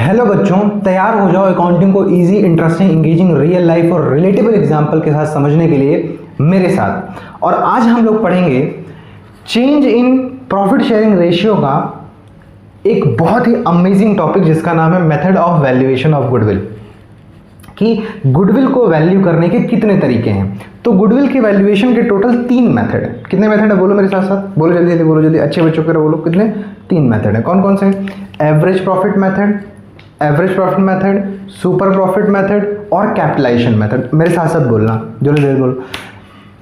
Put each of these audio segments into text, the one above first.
Hello बच्चों, तैयार हो जाओ अकाउंटिंग को easy, interesting, engaging, real life और रिलेटेबल एग्जाम्पल के साथ समझने के लिए मेरे साथ। और आज हम लोग पढ़ेंगे change in profit sharing ratio का एक बहुत ही अमेजिंग टॉपिक जिसका नाम है method of valuation of goodwill, कि गुडविल को वैल्यू करने के कितने तरीके हैं। तो गुडविल की वैल्यूएशन के टोटल 3 मेथड है। कितने मेथड है बोलो मेरे साथ साथ, बोलो जल्दी जल्दी, बोलो जल्दी, अच्छे बच्चों के बोलो कितने। 3 मेथड है। कौन कौन से? Average profit method, super profit method और कैपिटलाइजेशन मेथड। मेरे साथ साथ बोलना, जल्दी जल्दी बोलो।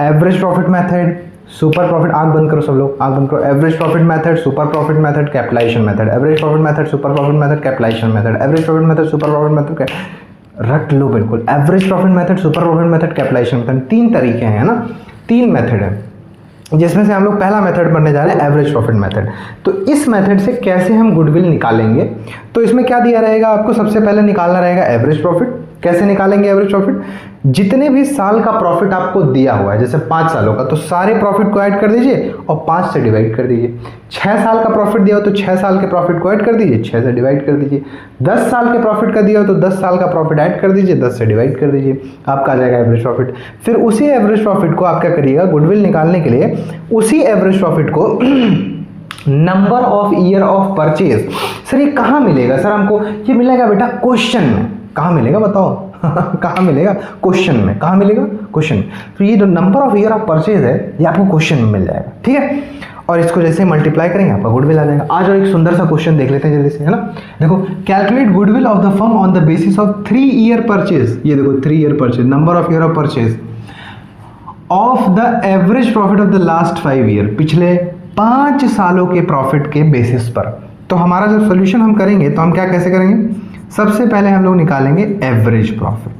Average profit method, super profit, आग बंद करो सब लोग, आग बंद करो। Average profit method, super profit method, capitalisation method. Average profit method, super profit method, capitalisation method. Average profit method, super profit method, रट लो बिल्कुल। Average profit method, super profit method, capitalisation method, 3 तरीके हैं ना, 3 मेथड है, जिसमें से हम लोग पहला मेथड पढ़ने जा रहे हैं एवरेज प्रॉफिट मेथड। तो इस मेथड से कैसे हम गुडविल निकालेंगे, तो इसमें क्या दिया रहेगा आपको, सबसे पहले निकालना रहेगा एवरेज प्रॉफिट। कैसे निकालेंगे एवरेज प्रॉफिट? जितने भी साल का प्रॉफिट आपको दिया हुआ है, जैसे 5 सालों का, तो सारे प्रॉफिट को ऐड कर दीजिए और 5 से डिवाइड कर दीजिए। 6 साल का प्रॉफिट दिया हो तो 6 साल के प्रॉफिट को ऐड कर दीजिए, 6 से डिवाइड कर दीजिए। 10 साल के प्रॉफिट का दिया हो तो 10 साल का प्रॉफिट ऐड कर दीजिए, 10 से डिवाइड कर दीजिए, आपका आ जाएगा एवरेज प्रॉफिट। फिर उसी एवरेज प्रॉफिट को आप क्या करिएगा, गुडविल निकालने के लिए उसी एवरेज प्रॉफिट को number of year of purchase. Sir ये कहाँ मिलेगा? सर हमको ये मिलेगा बेटा क्वेश्चन में। कहाँ मिलेगा बताओ? कहाँ मिलेगा? क्वेश्चन में। कहाँ मिलेगा? क्वेश्चन। तो ये जो number of year of purchase है ये आपको क्वेश्चन में मिल जाएगा, ठीक है। और इसको जैसे मल्टीप्लाई करेंगे आपका गुडविल आ जाएगा। आज और एक सुंदर सा क्वेश्चन देख लेते हैं जल्दी से, है ना। देखो, calculate goodwill of the firm on the basis of 3 year purchase. ये देखो 3 year purchase, number of year of purchase of the average profit of the last 5 year, पिछले 5 सालों के प्रॉफिट के बेसिस पर। तो हमारा जब सोल्यूशन हम करेंगे तो हम क्या कैसे करेंगे, सबसे पहले हम लोग निकालेंगे एवरेज प्रॉफिट।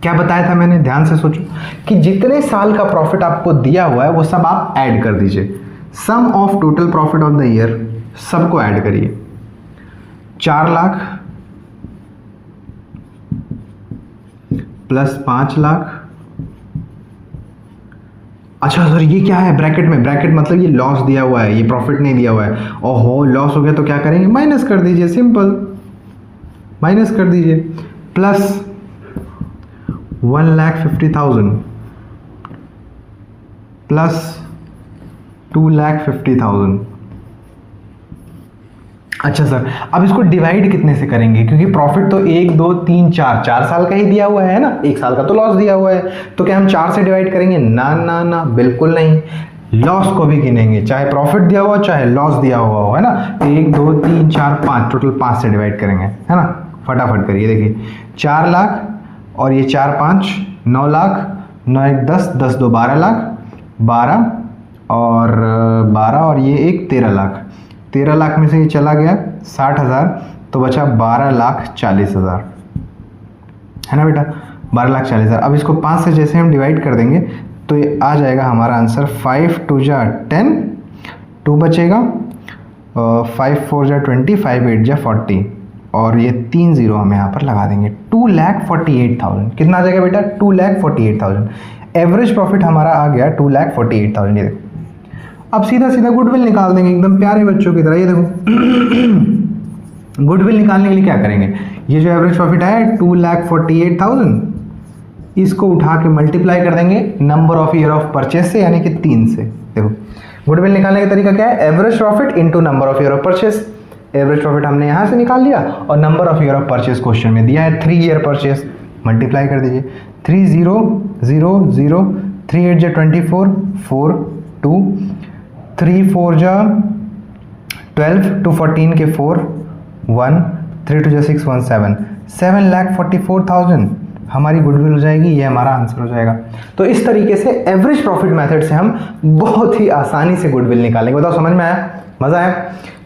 क्या बताया था मैंने, ध्यान से सोचो, कि जितने साल का प्रॉफिट आपको दिया हुआ है वो सब आप ऐड कर दीजिए। Sum of total profit of the year, सबको ऐड करिए। 4 लाख प्लस 5 लाख। अच्छा सर ये क्या है ब्रैकेट में? ब्रैकेट मतलब ये लॉस दिया हुआ है, ये प्रॉफिट नहीं दिया हुआ है। ओहो, लॉस हो गया तो क्या करेंगे, माइनस कर दीजिए, सिंपल माइनस कर दीजिए। Plus 1,50,000 plus 2,50,000। अच्छा सर, अब इसको डिवाइड कितने से करेंगे, क्योंकि प्रॉफिट तो 1 2 3 4 साल का ही दिया हुआ है ना, 1 साल का तो लॉस दिया हुआ है। तो क्या हम 4 से डिवाइड करेंगे? ना ना ना, बिल्कुल नहीं। लॉस को भी गिनेंगे, चाहे प्रॉफिट दिया हुआ चाहे लॉस दिया हुआ हो, है ना। 1 2 3 4 5, टोटल 5 से डिवाइड करेंगे, है ना। फटाफट करिए, देखिए 4 लाख और ये 4 5 9 लाख, 9 1 10, 10 2 12 लाख, 12 और ये एक 13 लाख। 13 लाख में से ये चला गया 60,000, तो बचा 12,40,000, है ना बेटा, 12,40,000। अब इसको 5 से जैसे हम डिवाइड कर देंगे तो ये आ जाएगा हमारा आंसर 5 2 जा 10, 2 बचेगा, 5 4 जा 20, 5 8 जा 40, और ये 3 0 हम यहाँ पर लगा देंगे। 2,48,000 कितना आ जाएगा बेटा? 2,48,000। एवरेज प्रॉफिट हमारा आ गया 2,48,000। ये देखो, अब सीधा सीधा गुडविल निकाल देंगे, एकदम प्यारे बच्चों की तरह। ये देखो गुडविल निकालने के लिए क्या करेंगे, ये जो एवरेज प्रॉफिट आया 2,48,000, इसको उठा के मल्टीप्लाई कर देंगे number of year of purchase से, यानी कि 3 से। देखो गुडविल निकालने का तरीका क्या है, average profit into number of year of purchase. Average profit हमने यहाँ से निकाल लिया और number of year of purchase question में दिया है 3 ईयर परचेज, मल्टीप्लाई कर दीजिए। 3 0 0 0, 3 8 जा 24, 4 2, 3 4 जा 12, 2 14 के 4 1, 3 2 जा 6 1 7, 7,44,000 हमारी गुडविल हो जाएगी। ये हमारा आंसर हो जाएगा। तो इस तरीके से एवरेज प्रॉफिट मेथड से हम बहुत ही आसानी से गुडविल निकालेंगे। बताओ समझ में आया? मजा आया?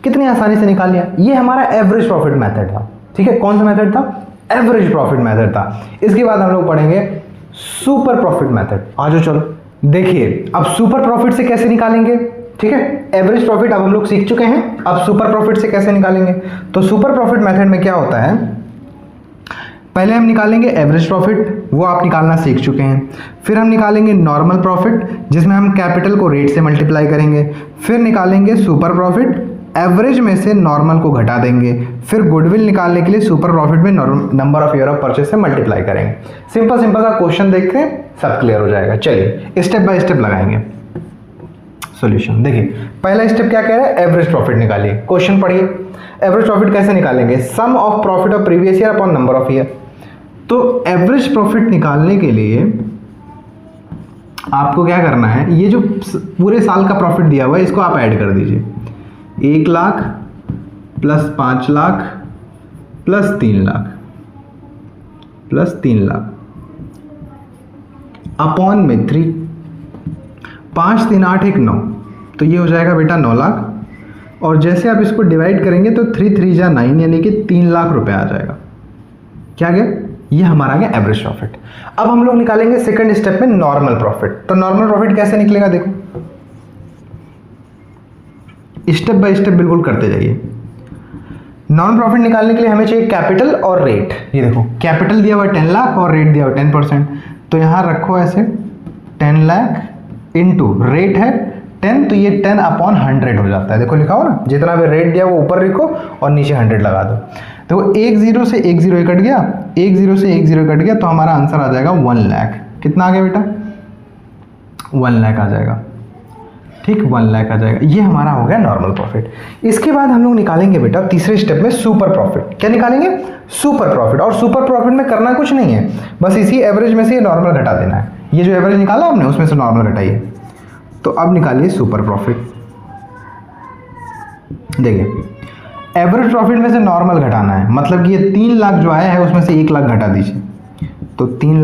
कितनी आसानी से निकाल लिया। ये हमारा एवरेज प्रॉफिट मेथड था, ठीक है। कौन सा मेथड था? एवरेज प्रॉफिट मेथड था। इसके बाद हम लोग पढ़ेंगे सुपर प्रॉफिट मेथड। आ जाओ चलो देखिए, अब सुपर प्रॉफिट से कैसे निकालेंगे, ठीक है। एवरेज प्रॉफिट अब हम लोग सीख चुके हैं, अब सुपर प्रॉफिट से कैसे निकालेंगे। तो सुपर प्रॉफिट मेथड में क्या होता है, पहले हम निकालेंगे एवरेज प्रॉफिट, वो आप निकालना सीख चुके हैं। फिर हम निकालेंगे नॉर्मल प्रॉफिट, जिसमें हम कैपिटल को रेट से मल्टीप्लाई करेंगे। फिर निकालेंगे सुपर प्रॉफिट, एवरेज में से नॉर्मल को घटा देंगे, फिर गुडविल निकालने के लिए सुपर प्रॉफिट में number of year of purchase से मल्टीप्लाई करेंगे। सिंपल सिंपल सा क्वेश्चन देख के सब क्लियर हो जाएगा। चलिए स्टेप बाय स्टेप लगाएंगे सॉल्यूशन। देखिए पहला स्टेप क्या कह रहा है, एवरेज प्रॉफिट निकालिए। क्वेश्चन पढ़िए, एवरेज प्रॉफिट कैसे निकालेंगे, sum of profit of previous year upon number of year. तो एवरेज प्रॉफिट निकालने के लिए आपको क्या करना है, ये जो पूरे साल का प्रॉफिट दिया हुआ है इसको आप ऐड कर दीजिए। 1 lakh plus 5 lakh plus 3 lakh plus 3 lakh upon में 3, 5 3 8 1 9, तो ये हो जाएगा बेटा 9 लाख। और जैसे आप इसको डिवाइड करेंगे तो 3 3 जा 9 यानी कि 3 लाख रुपए आ जाएगा। क्या गया, ये हमारा गया एवरेज प्रॉफिट। अब हम लोग निकालेंगे सेकंड स्टेप में नॉर्मल प्रॉफिट। तो नॉर्मल प्रॉफिट कैसे निकलेगा, देखो स्टेप बाय स्टेप बिल्कुल करते जाइए। नॉर्मल प्रॉफिट निकालने के लिए हमें चाहिए कैपिटल और रेट। ये देखो कैपिटल दिया हुआ 10 लाख और रेट दिया हुआ 10%, तो यहां रखो ऐसे 10 लाख इंटू रेट है 10, तो ये 10 अपॉन 100 हो जाता है। देखो लिखा हो ना, जितना भी रेट दिया वो ऊपर लिखो और नीचे 100 लगा दो। देखो 1 0 से 1 0 कट गया, 1 0 से 1 0 कट गया, तो हमारा आंसर आ जाएगा 1 लाख। कितना आ गया बेटा, 1 लाख आ जाएगा। ठीक, 1 लाख आ जाएगा। ये हमारा हो गया नॉर्मल प्रॉफिट। इसके बाद हम लोग निकालेंगे बेटा तीसरे स्टेप में सुपर प्रॉफिट। क्या निकालेंगे, सुपर प्रॉफिट। और सुपर प्रॉफिट में करना कुछ नहीं है, बस इसी एवरेज में से ये नॉर्मल घटा देना है। ये जो एवरेज निकाला हमने उसमें से नॉर्मल घटाइए। तो अब निकालिए सुपर प्रॉफिट। देखिए एवरेज प्रॉफिट में से नॉर्मल घटाना है, मतलब कि ये 3 लाख जो आया है उसमें से 1 लाख घटा दीजिए। तो 3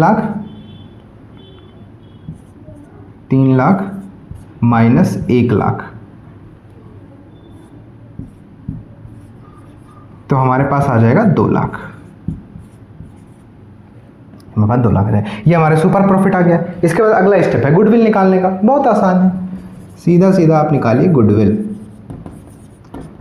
लाख माइनस 1 लाख, तो हमारे पास आ जाएगा 2 लाख। हमारे पास 2 लाख है। ये हमारे सुपर प्रॉफिट आ गया। इसके बाद अगला स्टेप है गुडविल निकालने का। बहुत आसान है, सीधा सीधा आप निकालिए गुडविल।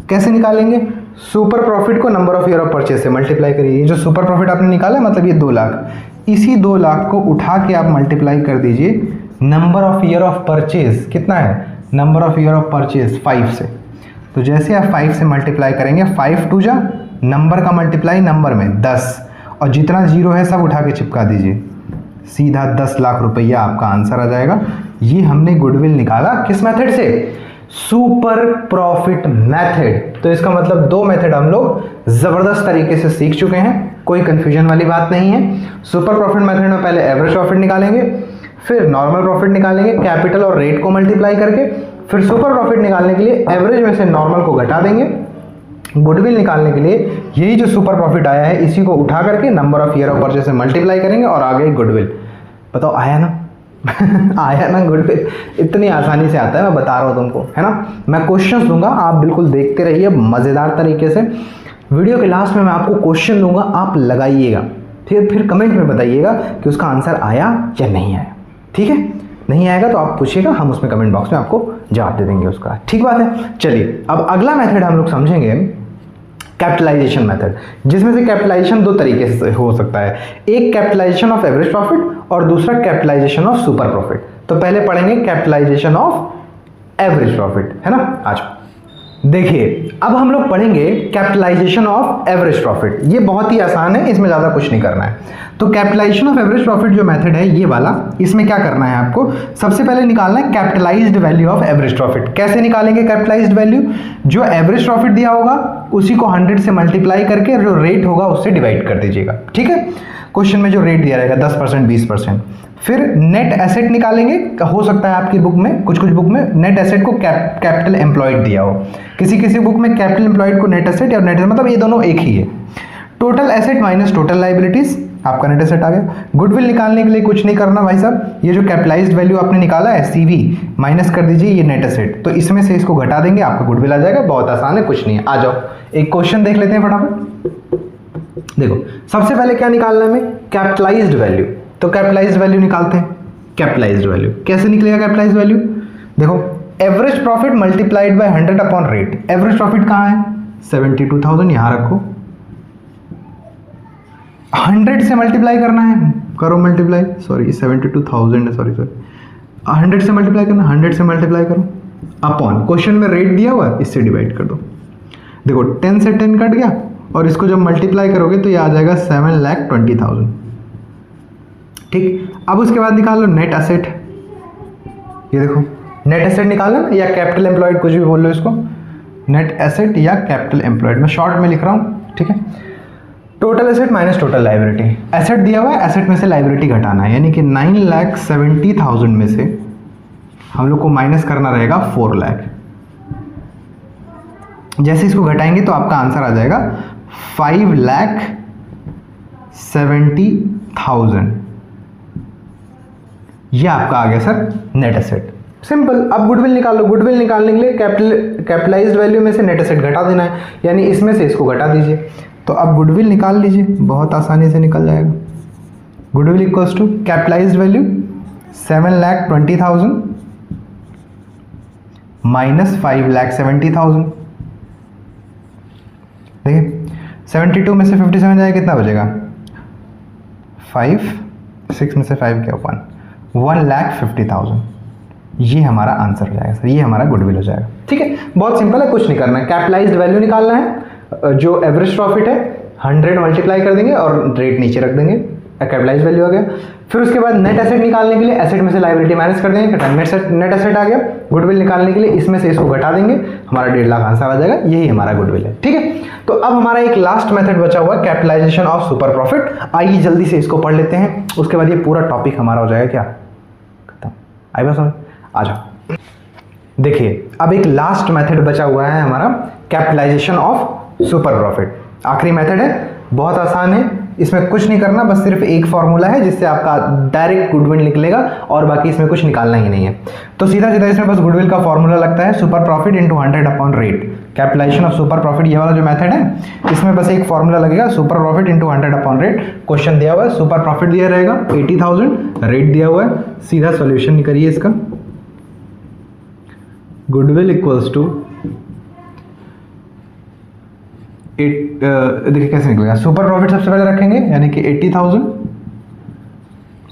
कैसे निकालेंगे, सुपर प्रॉफिट को number of year of purchase से मल्टीप्लाई करिए। ये जो सुपर प्रॉफिट आपने निकाला मतलब ये 2 लाख, इसी 2 लाख को उठा के आप मल्टीप्लाई कर दीजिए number of year of purchase. कितना है, number of year of purchase 5 से। तो जैसे आप 5 से मल्टीप्लाई करेंगे, 5 2 जा नंबर का मल्टीप्लाई नंबर में 10, और जितना जीरो है सब उठा के चिपका दीजिए, सीधा 10 लाख रुपया आपका आंसर आ जाएगा। ये हमने गुडविल निकाला किस मेथड से, सुपर प्रॉफिट मेथड। तो इसका मतलब 2 मेथड हम लोग जबरदस्त तरीके से सीख चुके हैं, कोई कंफ्यूजन वाली बात नहीं है। सुपर प्रॉफिट मेथड में पहले एवरेज प्रॉफिट निकालेंगे, फिर नॉर्मल प्रॉफिट निकालेंगे कैपिटल और रेट को मल्टीप्लाई करके, फिर सुपर प्रॉफिट निकालने के लिए एवरेज में से नॉर्मल को घटा देंगे। गुडविल निकालने के लिए यही जो सुपर प्रॉफिट आया है इसी को उठा करके number of year of purchase से मल्टीप्लाई करेंगे और आ गए गुडविल। बताओ आया ना आया ना गुडविल, इतनी आसानी से आता है, मैं बता रहा हूँ तुमको, है ना। मैं क्वेश्चंस दूंगा, आप बिल्कुल देखते रहिए मज़ेदार तरीके से। वीडियो के लास्ट में मैं आपको क्वेश्चन दूंगा, आप लगाइएगा, फिर कमेंट में बताइएगा कि उसका आंसर आया या नहीं आया। ठीक है, नहीं आएगा तो आप पूछिएगा, हम उसमें कमेंट बॉक्स में आपको जवाब दे देंगे उसका। ठीक बात है। चलिए अब अगला मेथड हम लोग समझेंगे कैपिटलाइजेशन मेथड, जिसमें से कैपिटलाइजेशन 2 तरीके से हो सकता है, एक कैपिटलाइजेशन ऑफ एवरेज प्रॉफिट और दूसरा कैपिटलाइजेशन ऑफ सुपर प्रॉफिट। तो पहले पढ़ेंगे कैपिटलाइजेशन ऑफ एवरेज प्रॉफिट, है ना। आज देखिए अब हम लोग पढ़ेंगे कैपिटलाइजेशन ऑफ एवरेज प्रॉफिट। ये बहुत ही आसान है, इसमें ज़्यादा कुछ नहीं करना है। तो कैपिटलाइजेशन ऑफ एवरेज प्रॉफिट जो मेथड है ये वाला, इसमें क्या करना है आपको, सबसे पहले निकालना है capitalised value of average profit. कैसे निकालेंगे कैपिटलाइज्ड वैल्यू, जो एवरेज प्रॉफिट दिया होगा उसी को 100 से मल्टीप्लाई करके जो रेट होगा उससे डिवाइड कर दीजिएगा। ठीक है, क्वेश्चन में जो रेट दिया रहेगा 10%, 20%। फिर नेट एसेट निकालेंगे, हो सकता है आपकी बुक में कुछ बुक में नेट एसेट को कैपिटल एम्प्लॉयड दिया हो, किसी बुक में कैपिटल एम्प्लॉयड को नेट एसेट या नेट, मतलब ये दोनों एक ही है। Total asset minus total liabilities, आपका नेट एसेट आ गया। गुडविल निकालने के लिए कुछ नहीं करना भाई साहब, ये जो कैपिटलाइज्ड वैल्यू आपने निकाला है CV माइनस कर दीजिए ये नेट एसेट, तो इसमें से इसको घटा देंगे, आपका गुडविल आ जाएगा। बहुत आसान है, कुछ नहीं है। आ जाओ एक क्वेश्चन देख लेते हैं फटाफट। देखो सबसे पहले क्या निकालना है हमें, कैपिटलाइज्ड वैल्यू। तो कैपिटलाइज्ड वैल्यू निकालते हैं। कैपिटलाइज्ड वैल्यू कैसे निकलेगा कैपिटलाइज्ड वैल्यू, देखो average profit multiplied by 100 upon rate. Average profit कहाँ है, 72,000, यहां रखो। 100 से मल्टीप्लाई करना है, करो मल्टीप्लाई, सॉरी 72,000 है, सॉरी 100 से मल्टीप्लाई करना, 100 से मल्टीप्लाई करो अपॉन, क्वेश्चन में रेट दिया हुआ है इससे डिवाइड कर दो। देखो 10 से 10 कट गया और इसको जब मल्टीप्लाई करोगे तो ये आ जाएगा 7,20,000। ठीक, अब उसके बाद निकाल लो नेट एसेट। ये देखो नेट एसेट निकालना या कैपिटल एम्प्लॉयड, कुछ भी बोल लो इसको, नेट एसेट या कैपिटल एम्प्लॉयड, मैं शॉर्ट में लिख रहा हूँ। ठीक है, total asset minus total liability. Asset दिया हुआ है, एसेट में से लाइबिलिटी घटाना है, यानी कि 9,70,000 में से हम लोग को माइनस करना रहेगा 4 लाख। जैसे इसको घटाएंगे तो आपका आंसर आ जाएगा 5,70,000। ये आपका आ गया सर नेट एसेट। सिंपल। अब गुडविल निकाल लो। गुडविल निकालने के लिए कैपिटलाइज्ड वैल्यू में से नेट एसेट घटा देना है, यानी इसमें से इसको घटा दीजिए। तो अब गुडविल निकाल लीजिए, बहुत आसानी से निकल जाएगा। Goodwill equals to capitalised value 7,20,000 minus 5,70,000। देखिए 72 में से 57 जाए कितना बचेगा? 5, 6 में से 5 क्या 1,50,000। ये हमारा आंसर हो जाएगा सर, ये हमारा गुडविल हो जाएगा। ठीक है, बहुत सिंपल है, कुछ नहीं करना है। कैपिटलाइज्ड वैल्यू निकालना है, जो एवरेज प्रॉफिट है 100 मल्टीप्लाई कर देंगे और रेट नीचे रख देंगे, कैपिटलाइज्ड वैल्यू आ गया। फिर उसके बाद नेट एसेट निकालने के लिए एसेट में से लाइबिलिटी माइनस कर देंगे, नेट एसेट आ गया। गुडविल निकालने के लिए इसमें से इसको घटा देंगे, हमारा 1.5 लाख आंसर आ जाएगा। यही हमारा गुडविल है। ठीक है, तो अब हमारा एक लास्ट मेथड बचा हुआ है, कैपिटलाइजेशन ऑफ सुपर प्रॉफिट। आइए जल्दी से इसको पढ़ लेते हैं, उसके बाद ये पूरा टॉपिक हमारा हो जाएगा क्या खत्म। आई बात समझ? आ जाओ। देखिए अब एक लास्ट मेथड बचा हुआ है हमारा, कैपिटलाइजेशन ऑफ सुपर प्रॉफिट। आखिरी मेथड है, बहुत आसान है, इसमें कुछ नहीं करना, बस सिर्फ एक फॉर्मूला है जिससे आपका डायरेक्ट गुडविल निकलेगा और बाकी इसमें कुछ निकालना ही नहीं है। तो सीधा सीधा इसमें बस गुडविल का फॉर्मूला लगता है, super profit into 100 upon rate. Capitalisation of super profit ये वाला जो मेथड है, इसमें बस एक फॉर्मूला लगेगा, super profit into 100 upon rate. Question दिया हुआ है, सुपर प्रॉफिट दिया रहेगा 80,000, रेट दिया हुआ है, सीधा सोल्यूशन करिए इसका। गुडविल इक्वल्स टू देखिए कैसे निकलेगा। सुपर प्रॉफिट सबसे पहले रखेंगे, यानी कि 80,000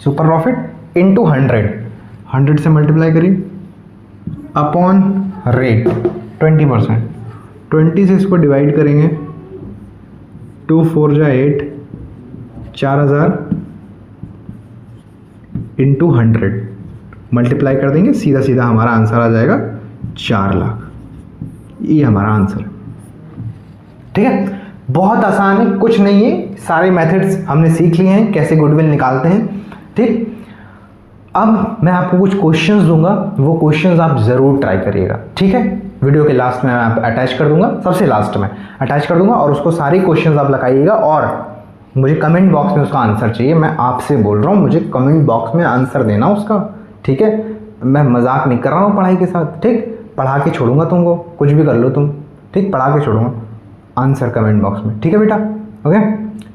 सुपर प्रॉफिट इंटू 100 से मल्टीप्लाई करिए अपॉन रेट 20%। 20 से इसको डिवाइड करेंगे, 2 4 जा 8, 4,000 इंटू 100 मल्टीप्लाई कर देंगे, सीधा सीधा हमारा आंसर आ जाएगा 4 लाख। ये हमारा आंसर है। ठीक है, बहुत आसान है, कुछ नहीं है, सारे मेथड्स हमने सीख लिए हैं कैसे गुडविल निकालते हैं। ठीक, अब मैं आपको कुछ क्वेश्चंस दूंगा, वो क्वेश्चंस आप जरूर ट्राई करिएगा। ठीक है, वीडियो के लास्ट में मैं अटैच कर दूंगा, सबसे लास्ट में अटैच कर दूंगा, और उसको सारे क्वेश्चंस आप लगाइएगा और मुझे कमेंट बॉक्स में उसका आंसर चाहिए। मैं आपसे बोल रहा हूँ, मुझे कमेंट बॉक्स में आंसर देना उसका। ठीक है, मैं मजाक नहीं कर रहा हूँ पढ़ाई के साथ। ठीक, पढ़ा के छोड़ूंगा तुमको, कुछ भी कर लो तुम। ठीक, पढ़ा के छोड़ूंगा, आंसर कमेंट बॉक्स में। ठीक है बेटा, okay,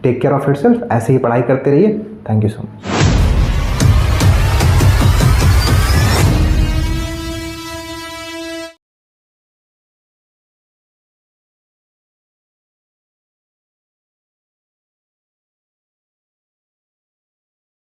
take care of yourself, ऐसे ही पढ़ाई करते रहिए। Thank you so much.